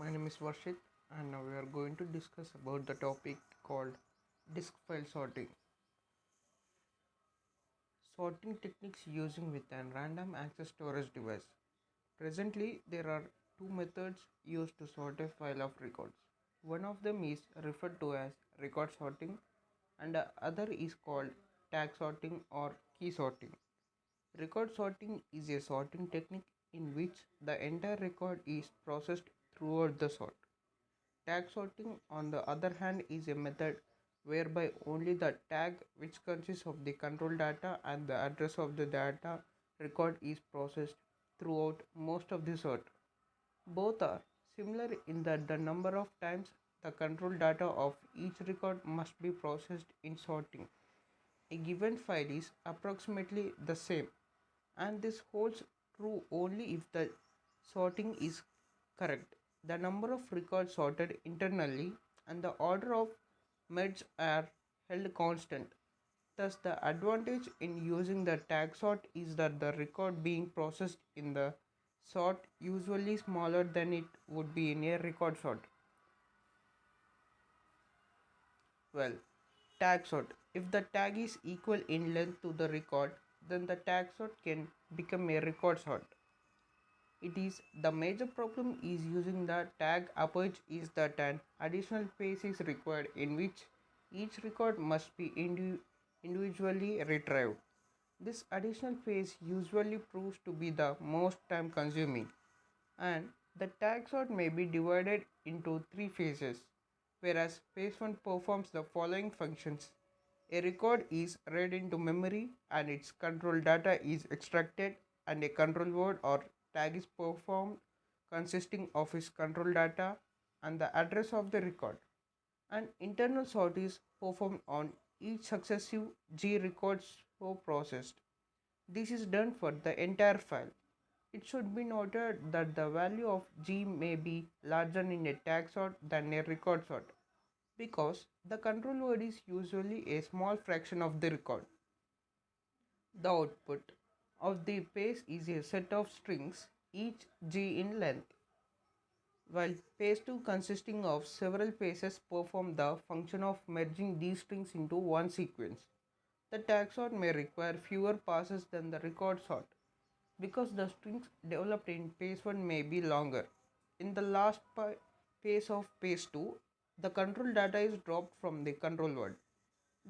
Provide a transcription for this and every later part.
My name is Varshit and now we are going to discuss about the topic called disk file sorting. Sorting techniques using with an random access storage device. Presently, there are two methods used to sort a file of records. One of them is referred to as record sorting and the other is called tag sorting or key sorting. Record sorting is a sorting technique in which the entire record is processed throughout the sort. Tag sorting, on the other hand, is a method whereby only the tag, which consists of the control data and the address of the data record, is processed throughout most of the sort. Both are similar in that the number of times the control data of each record must be processed in sorting. A given file is approximately the same, and this holds true only if the sorting is correct. The number of records sorted internally and the order of merge are held constant. Thus, the advantage in using the tag sort is that the record being processed in the sort usually smaller than it would be in a record sort. Well, tag sort. If the tag is equal in length to the record, then the tag sort can become a record sort. It is the major problem is using the tag approach is that an additional phase is required in which each record must be individually retrieved. This additional phase usually proves to be the most time consuming, and the tag sort may be divided into three phases, whereas phase 1 performs the following functions. A record is read into memory and its control data is extracted, and a control word or tag is performed consisting of its control data and the address of the record. An internal sort is performed on each successive G records so processed. This is done for the entire file. It should be noted that the value of G may be larger in a tag sort than a record sort because the control word is usually a small fraction of the record. The output of the page is a set of strings, each G in length, while page 2 consisting of several pages perform the function of merging these strings into one sequence. The tag sort may require fewer passes than the record sort because the strings developed in page 1 may be longer. In the last phase of page 2, the control data is dropped from the control word.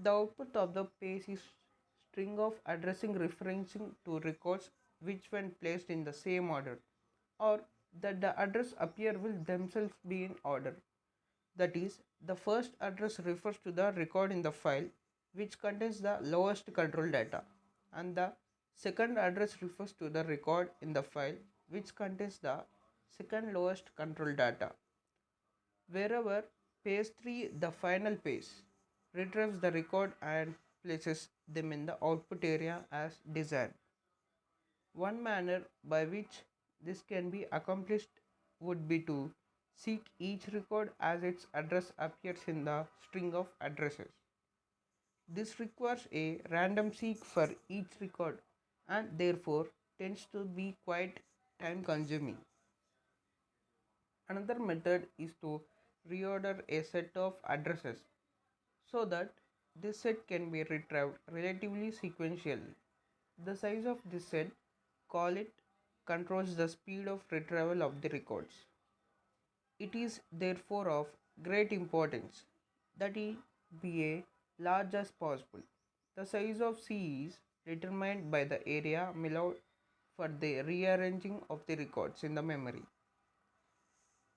The output of the page is string of addressing referencing to records which when placed in the same order or that the address appear will themselves be in order. That is, the first address refers to the record in the file which contains the lowest control data, and the second address refers to the record in the file which contains the second lowest control data. Wherever page 3, the final page, retrieves the record and places them in the output area as desired. One manner by which this can be accomplished would be to seek each record as its address appears in the string of addresses. This requires a random seek for each record and therefore tends to be quite time consuming. Another method is to reorder a set of addresses so that this set can be retrieved relatively sequentially. The size of this set, call it, controls the speed of retrieval of the records. It is therefore of great importance that it be a large as possible. The size of C is determined by the area allowed for the rearranging of the records in the memory.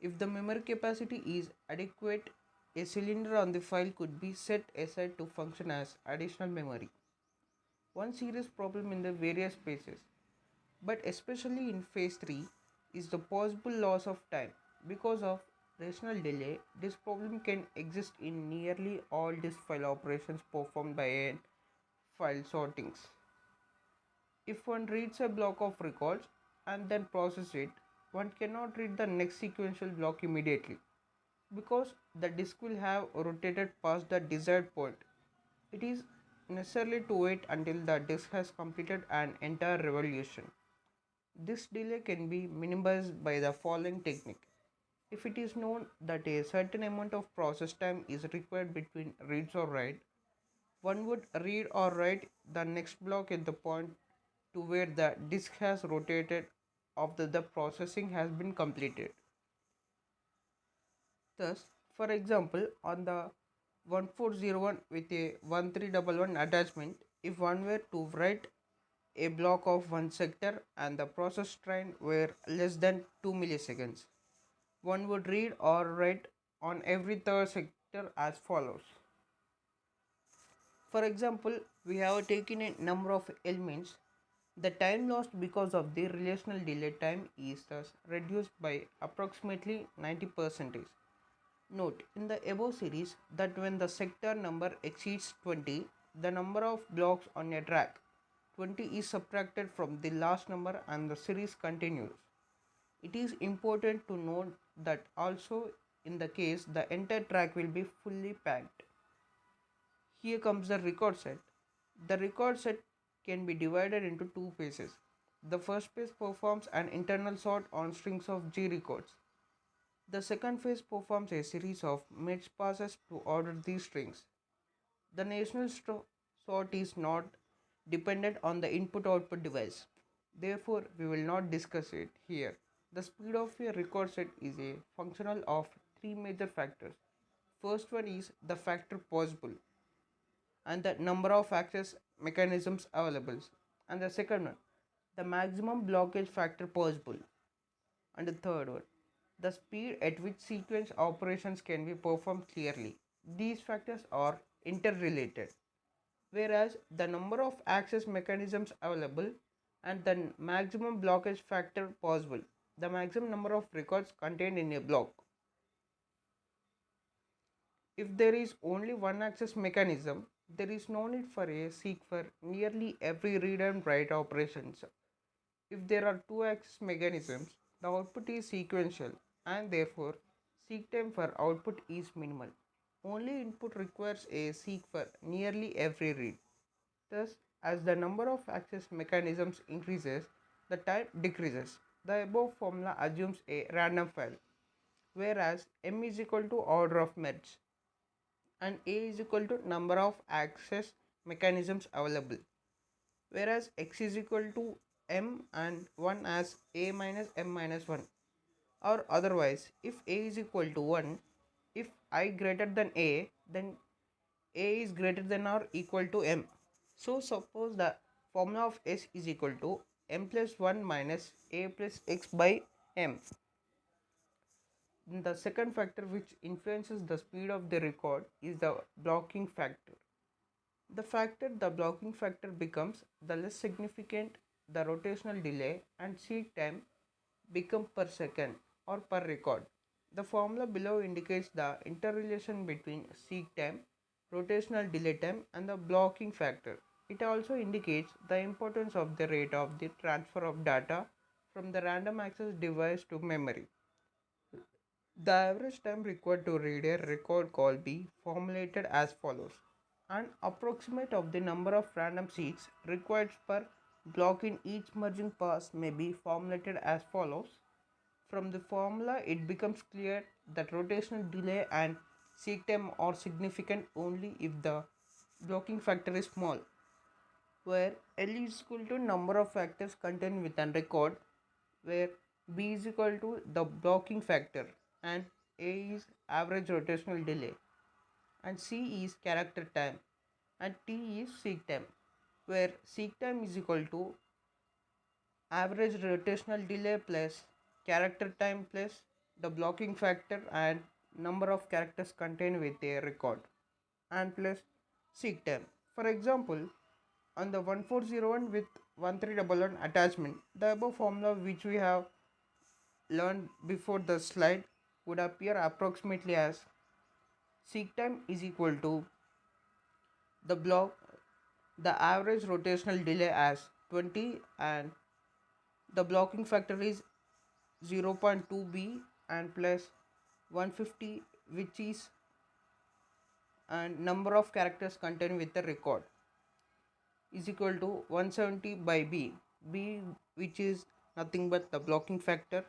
If the memory capacity is adequate, a cylinder on the file could be set aside to function as additional memory. One serious problem in the various phases, but especially in phase 3, is the possible loss of time. Because of rational delay, this problem can exist in nearly all disk file operations performed by a file sortings. If one reads a block of records and then process it, one cannot read the next sequential block immediately because the disk will have rotated past the desired point. It is necessary to wait until the disk has completed an entire revolution. This delay can be minimized by the following technique. If it is known that a certain amount of process time is required between reads or write, one would read or write the next block at the point to where the disk has rotated after the processing has been completed. Thus, for example, on the 1401 with a 1311 attachment, if one were to write a block of one sector and the process time were less than 2 milliseconds, one would read or write on every third sector as follows. For example, we have taken a number of elements. The time lost because of the relational delay time is thus reduced by approximately 90%. Note in the above series that when the sector number exceeds 20, the number of blocks on a track 20 is subtracted from the last number and the series continues. It is important to note that also in the case the entire track will be fully packed. Here comes the record set. The record set can be divided into two phases. The first phase performs an internal sort on strings of G records. The second phase performs a series of merge passes to order these strings. The sort is not dependent on the input output device. Therefore, we will not discuss it here. The speed of a record set is a functional of three major factors. First one is the factor possible and the number of access mechanisms available. And the second one, the maximum blockage factor possible. And the third one, the speed at which sequence operations can be performed clearly. These factors are interrelated, whereas the number of access mechanisms available and the maximum blockage factor possible, the maximum number of records contained in a block. If there is only one access mechanism, there is no need for a seek for nearly every read and write operations. If there are two access mechanisms, the output is sequential and therefore seek time for output is minimal. Only input requires a seek for nearly every read. Thus, as the number of access mechanisms increases, the time decreases. The above formula assumes a random file, whereas m is equal to order of merge and a is equal to number of access mechanisms available, whereas x is equal to m and 1 as a minus m minus 1, or otherwise if a is equal to 1, if I greater than a, then a is greater than or equal to m. So suppose the formula of s is equal to m plus 1 minus a plus x by m. The second factor which influences the speed of the record is the blocking factor. The blocking factor becomes, the less significant the rotational delay and seek time become per second or per record. The formula below indicates the interrelation between seek time, rotational delay time and the blocking factor. It also indicates the importance of the rate of the transfer of data from the random access device to memory. The average time required to read a record call be formulated as follows. An approximate of the number of random seeks required per block in each merging pass may be formulated as follows. From the formula, it becomes clear that rotational delay and seek time are significant only if the blocking factor is small, where L is equal to number of factors contained within record, where B is equal to the blocking factor and A is average rotational delay and C is character time and T is seek time, where seek time is equal to average rotational delay plus character time plus the blocking factor and number of characters contained with a record and plus seek time. For example, on the 1401 with 1311 attachment, the above formula which we have learned before the slide would appear approximately as seek time is equal to the block the average rotational delay as 20 and the blocking factor is 0.2b and plus 150, which is and number of characters contained with the record is equal to 170 by b which is nothing but the blocking factor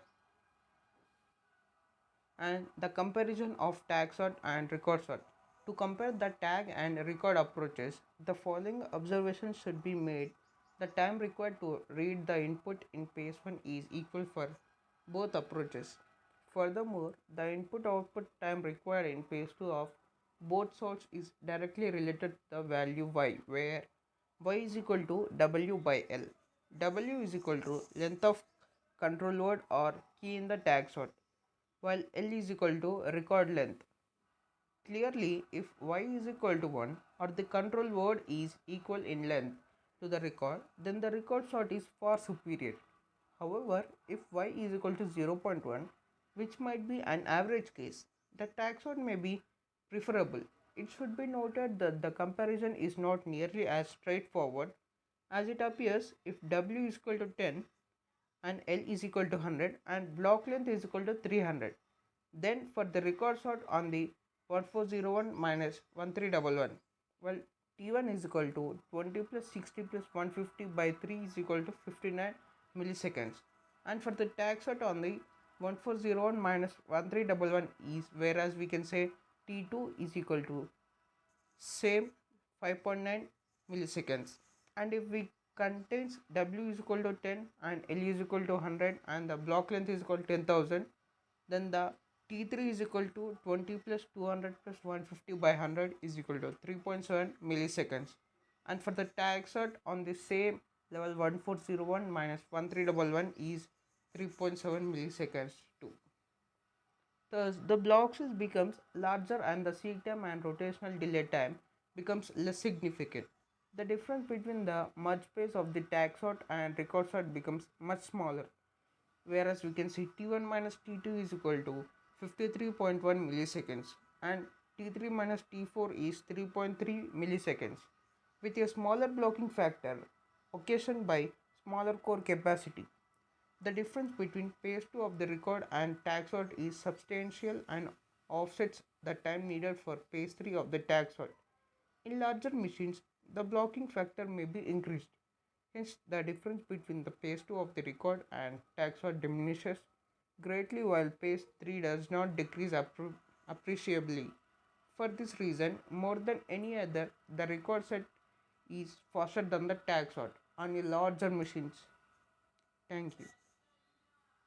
and the comparison of tag sort and record sort. To compare the tag and record approaches, the following observations should be made. The time required to read the input in phase 1 is equal for both approaches. Furthermore, the input output time required in phase 2 of both sorts is directly related to the value y, where y is equal to w by l. W is equal to length of control word or key in the tag sort, while L is equal to record length. Clearly, if y is equal to 1 or the control word is equal in length to the record, then the record sort is far superior. However, if y is equal to 0.1, which might be an average case, the tag sort may be preferable. It should be noted that the comparison is not nearly as straightforward as it appears if w is equal to 10 and L is equal to 100 and block length is equal to 300. Then for the record sort on the 1401 minus 1311, well, T1 is equal to 20 plus 60 plus 150 by 3 is equal to 59 milliseconds. And for the tag sort on the 1401 minus 1311 is, whereas we can say T2 is equal to same 5.9 milliseconds. And if we contains W is equal to 10 and L is equal to 100 and the block length is equal to 10,000, then the T3 is equal to 20 plus 200 plus 150 by 100 is equal to 3.7 milliseconds. And for the tag sort on the same level 1401 minus 1311 is 3.7 milliseconds too. Thus, the block size becomes larger and the seek time and rotational delay time becomes less significant. The difference between the merge pace of the tag sort and record sort becomes much smaller, whereas we can see T1 minus T2 is equal to 53.1 milliseconds and T3 minus T4 is 3.3 milliseconds, with a smaller blocking factor occasioned by smaller core capacity. The difference between phase 2 of the record and tag sort is substantial and offsets the time needed for phase 3 of the tag sort. In larger machines, the blocking factor may be increased. Hence, the difference between the phase 2 of the record and tag sort diminishes greatly while phase 3 does not decrease appreciably. For this reason, more than any other, the record set is faster than the tag sort on a larger machines. Thank you.